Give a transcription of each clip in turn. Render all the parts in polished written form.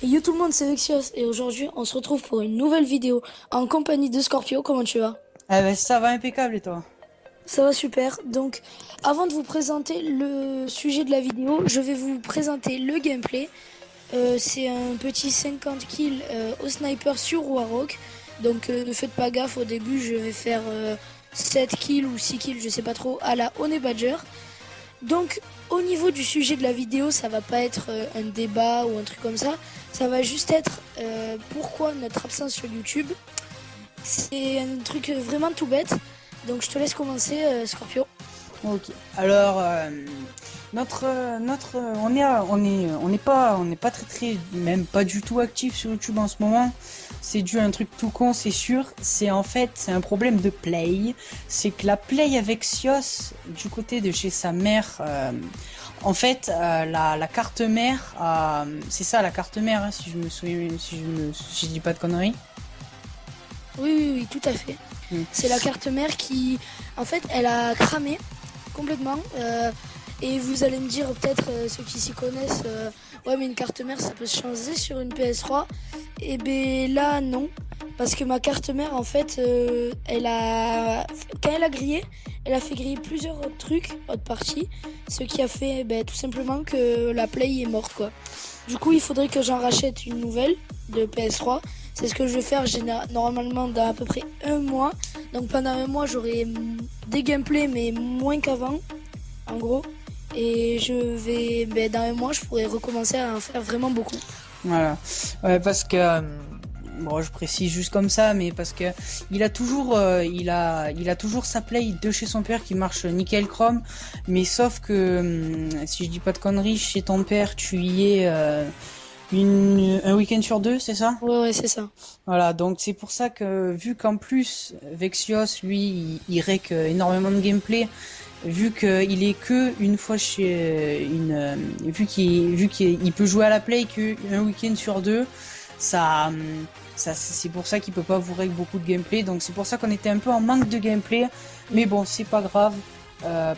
Et yo tout le monde, c'est Vexios et aujourd'hui on se retrouve pour une nouvelle vidéo en compagnie de Scorpio. Comment tu vas? Ah bah, ça va impeccable et toi? Ça va super. Donc avant de vous présenter le sujet de la vidéo, je vais vous présenter le gameplay. C'est un petit 50 kills au sniper sur Warrock. Donc ne faites pas gaffe, au début je vais faire 7 kills ou 6 kills, je sais pas trop, à la Honey Badger. Donc, au niveau du sujet de la vidéo, ça va pas être un débat ou un truc comme ça. Ça va juste être pourquoi notre absence sur YouTube. C'est un truc vraiment tout bête. Donc, je te laisse commencer, Scorpio. Ok. Alors, on n'est pas très, même pas du tout actif sur YouTube en ce moment. C'est dû à un truc tout con, c'est sûr. C'est un problème de play. C'est que la play avec Sios, du côté de chez sa mère, la carte mère, c'est ça la carte mère, hein, si je me souviens, si je dis pas de conneries. Oui, oui, oui, tout à fait. Hmm. C'est la carte mère qui, en fait, elle a cramé complètement. Et vous allez me dire, peut-être ceux qui s'y connaissent, ouais, mais une carte mère, ça peut se changer sur une PS3. Et ben là, non. Parce que ma carte mère, en fait, quand elle a grillé, elle a fait griller plusieurs autres trucs, autres parties. Ce qui a fait tout simplement que la Play est morte, quoi. Du coup, il faudrait que j'en rachète une nouvelle de PS3. C'est ce que je vais faire normalement dans à peu près un mois. Donc pendant un mois, j'aurai des gameplays, mais moins qu'avant, en gros. Et dans un mois, je pourrais recommencer à en faire vraiment beaucoup. Voilà. Ouais, parce que bon, je précise juste comme ça, mais parce que il a toujours sa play de chez son père qui marche nickel chrome, mais sauf que si je dis pas de conneries, chez ton père, tu y es un week-end sur deux, c'est ça? Ouais, ouais, c'est ça. Voilà, donc c'est pour ça que vu qu'en plus Vexios, lui, il règle énormément de gameplay. Vu qu'il est que une fois chez vu qu'il peut jouer à la play que un week-end sur deux, ça, c'est pour ça qu'il peut pas vous régler beaucoup de gameplay. Donc c'est pour ça qu'on était un peu en manque de gameplay. Mais bon, c'est pas grave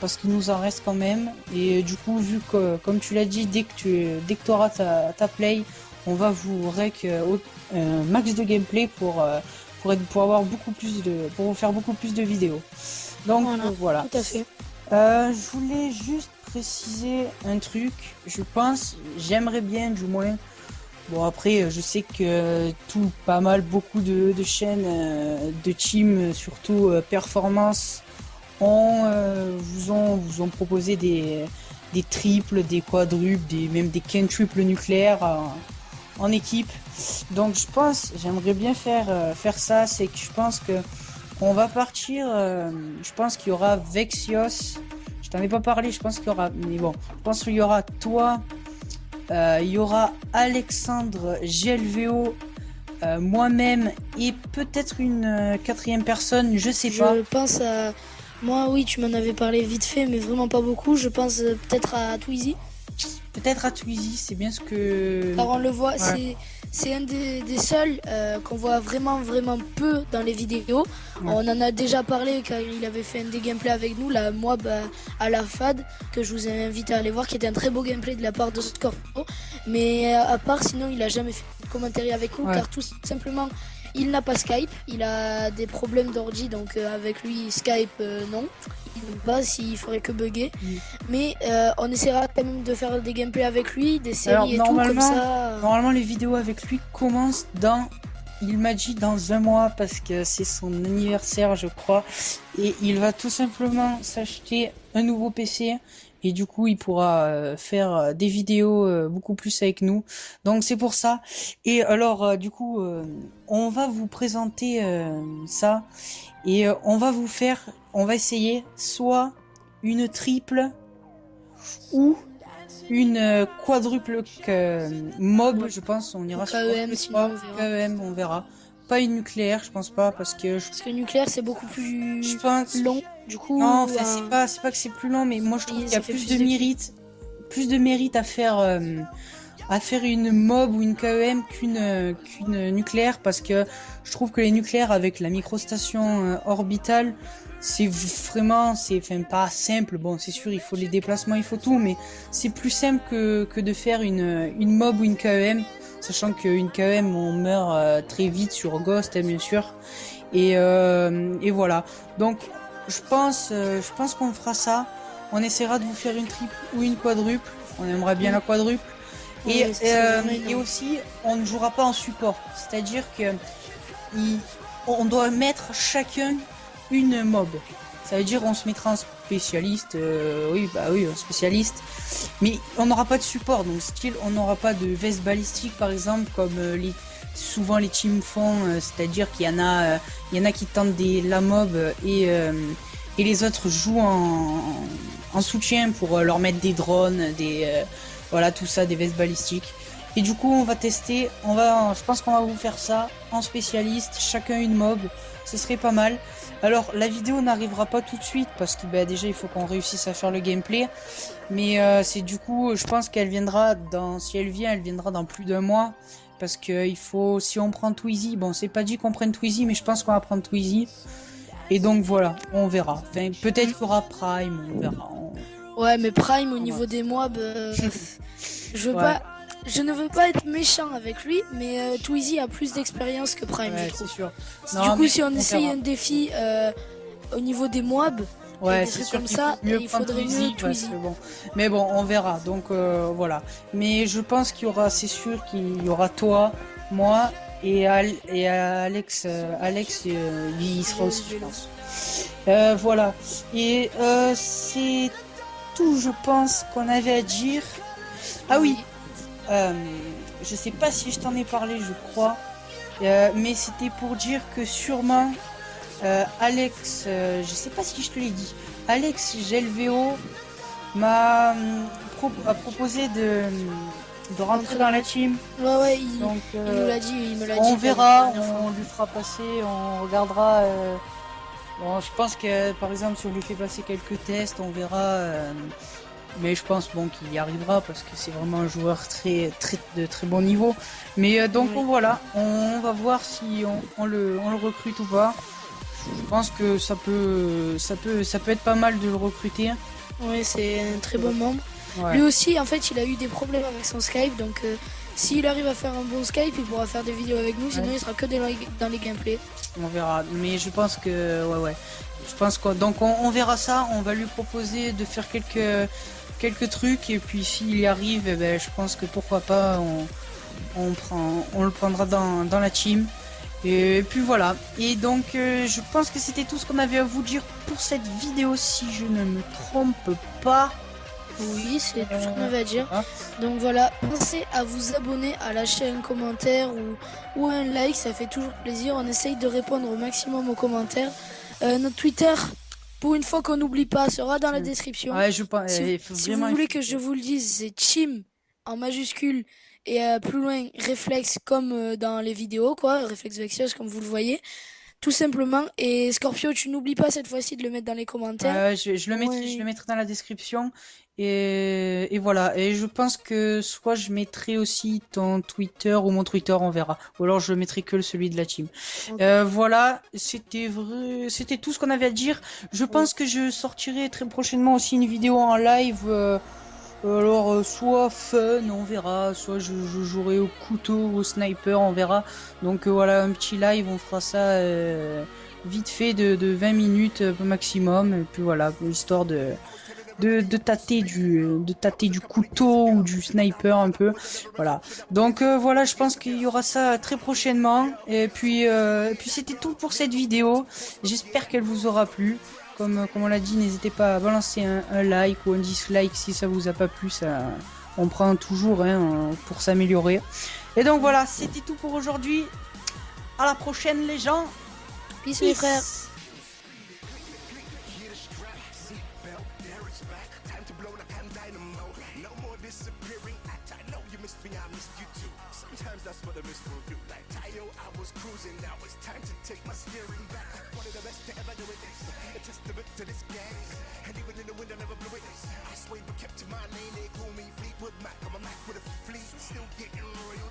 parce qu'il nous en reste quand même. Et du coup, vu que comme tu l'as dit, dès que tu auras ta play, on va vous un max de gameplay pour avoir beaucoup plus pour vous faire beaucoup plus de vidéos. Donc Voilà, voilà. tout à fait. Je voulais juste préciser un truc. Je pense, j'aimerais bien du moins. Bon après, je sais que pas mal, beaucoup de chaînes, de teams, surtout performance, vous ont proposé des triples, des quadruples, même des quintuples nucléaires en équipe. Donc je pense, j'aimerais bien faire ça. C'est que je pense que on va partir. Je pense qu'il y aura Vexios. Je t'en ai pas parlé. Je pense qu'il y aura. Mais bon, je pense qu'il y aura toi. Il y aura Alexandre GLVO, moi-même et peut-être une quatrième personne. Je sais pas. Je pense à... Moi, oui, tu m'en avais parlé vite fait, mais vraiment pas beaucoup. Je pense peut-être à Twizy. Peut-être à Twizy. C'est bien ce que. Car on le voit, Ouais. c'est un des seuls qu'on voit vraiment peu dans les vidéos. Ouais. On en a déjà parlé car il avait fait un des gameplays avec nous, la Moab à la FAD, que je vous ai invité à aller voir, qui était un très beau gameplay de la part de Scorpio. Mais à part, sinon, il a jamais fait de commentaire avec nous, Ouais. car tout simplement, il n'a pas Skype, il a des problèmes d'ordi, donc avec lui, Skype, non. Il ne pas s'il ferait que bugger. Mm. Mais on essaiera quand même de faire des gameplays avec lui, des Alors séries et tout, comme ça. normalement les vidéos avec lui commencent il m'a dit dans un mois parce que c'est son anniversaire je crois et il va tout simplement s'acheter un nouveau PC et du coup il pourra faire des vidéos beaucoup plus avec nous. Donc c'est pour ça. Et alors on va vous présenter ça et on va essayer soit une triple ou une quadruple mob, Ouais. je pense, on Ou ira sur KEM, les sinon trois. on verra. KEM, on verra. Pas une nucléaire, je pense pas, parce que Parce que nucléaire, c'est beaucoup je plus pense, long. Du non, coup, enfin, c'est pas que c'est plus lent, mais moi je trouve qu'il y a ça fait plus de kills. plus de mérite à faire une mob ou une KEM qu'une nucléaire, parce que je trouve que les nucléaires avec la microstation orbitale, enfin, pas simple. Bon, c'est sûr, il faut les déplacements, il faut tout, mais c'est plus simple que de faire une mob ou une KEM. sachant qu'une KM on meurt très vite sur Ghost, hein, bien sûr. Et voilà. Donc je pense qu'on fera ça. On essaiera de vous faire une triple ou une quadruple. On aimerait bien la quadruple. Ouais, ça serait vraiment Et énorme. aussi, on ne jouera pas en support. C'est-à-dire que on doit mettre chacun une mob. Ça veut dire on se mettra en spécialiste. Oui, bah oui, un spécialiste. Mais on n'aura pas de support. Donc style, on n'aura pas de veste balistique par exemple, comme souvent les teams font. C'est-à-dire qu'il y en a qui tentent la mob et les autres jouent en soutien pour leur mettre des drones, voilà, tout ça, des vestes balistiques. Et du coup, on va tester, je pense qu'on va vous faire ça en spécialiste, chacun une mob, ce serait pas mal. Alors, la vidéo n'arrivera pas tout de suite parce que bah, déjà il faut qu'on réussisse à faire le gameplay. Mais c'est du coup, je pense qu'elle viendra si elle vient, elle viendra dans plus d'un mois. Parce que il faut, si on prend Twizy, bon, c'est pas dit qu'on prenne Twizy, mais je pense qu'on va prendre Twizy. Et donc voilà, on verra. Enfin, peut-être qu'il y aura Prime, on verra. Ouais, mais Prime au Ouais. niveau des mobs, je veux Ouais. pas, je ne veux pas être méchant avec lui, mais Twizy a plus d'expérience que Prime, Ouais, je c'est trouve. sûr. Du Non, coup, mais si on on essaye verra. un défi au niveau des mobs et Ouais, des c'est trucs sûr comme qu'il faut ça, mieux il prendre faudrait mieux Twizy parce Twizy. que bon. Mais bon, on verra. Donc voilà. Mais je pense qu'il y aura, c'est sûr qu'il y aura toi, moi et Alex. Alex, il sera J'ai le aussi, je vélo. pense. Voilà. Et c'est tout, je pense, qu'on avait à dire. Ah oui. Euh, je sais pas si je t'en ai parlé, je crois. Mais c'était pour dire que sûrement Alex, je sais pas si je te l'ai dit, Alex Gelveo a proposé de rentrer Rentrer dans dans la la team. Ouais, ouais, Donc il nous l'a dit, il me l'a on dit la verra, dernière fois. on lui fera passer, on regardera. Bon, je pense que par exemple si on lui fait passer quelques tests, on verra. Mais je pense bon qu'il y arrivera parce que c'est vraiment un joueur de très bon niveau. Mais donc Oui, voilà, on va voir si on le recrute ou pas. Je pense que ça peut être pas mal de le recruter. ouais, c'est un très bon membre. Ouais, Lui aussi, en fait, il a eu des problèmes avec son Skype, donc s'il arrive à faire un bon Skype, il pourra faire des vidéos avec nous, sinon ouais, il sera que dans les gameplays. on verra. Mais je pense que ouais. Je pense que donc on verra ça. On va lui proposer de faire quelques trucs et puis s'il y arrive, eh ben, je pense que pourquoi pas on le prendra dans la team. Et puis voilà. Et donc je pense que c'était tout ce qu'on avait à vous dire pour cette vidéo si je ne me trompe pas. Oui, c'est tout ce qu'on avait à dire. Voilà. Donc voilà, pensez à vous abonner, à lâcher un commentaire ou un like, ça fait toujours plaisir. On essaye de répondre au maximum aux commentaires. Notre Twitter, pour une fois qu'on n'oublie pas, sera dans la description. Ouais, je pense. Si, Il faut si vous vraiment. voulez que je vous le dise, c'est Chim en majuscule et plus loin réflexe comme dans les vidéos, quoi, réflexe Vexios comme vous le voyez, tout simplement. Et Scorpio, tu n'oublies pas cette fois-ci de le mettre dans les commentaires. Je le Ouais, mettrai dans la description. Et voilà. Et je pense que soit je mettrai aussi ton Twitter ou mon Twitter, on verra. Ou alors je mettrai que celui de la team. ok. Voilà, c'était tout ce qu'on avait à dire. Je Oui. pense que je sortirai très prochainement aussi une vidéo en live. Alors, soit fun, on verra, soit je jouerai au couteau, au sniper, on verra. Donc voilà, un petit live, on fera ça vite fait de 20 minutes maximum. Et puis voilà, histoire de tâter du couteau ou du sniper un peu. Voilà. Donc voilà, je pense qu'il y aura ça très prochainement. Et puis c'était tout pour cette vidéo. J'espère qu'elle vous aura plu. Comme on l'a dit, n'hésitez pas à balancer un like ou un dislike si ça vous a pas plu. Ça, on prend toujours hein, pour s'améliorer. Et donc voilà, c'était tout pour aujourd'hui. À la prochaine les gens. Peace mes frères. Peace. Sometimes that's what the mist will do. Like Tayo, I was cruising. Now it's time to take my steering back. One of the best to ever do it. A testament to this game. And even in the wind, I never blew it. I swayed but kept to my lane. They call me Fleetwood Mac. I'm a Mac with a fleet. Still getting royal.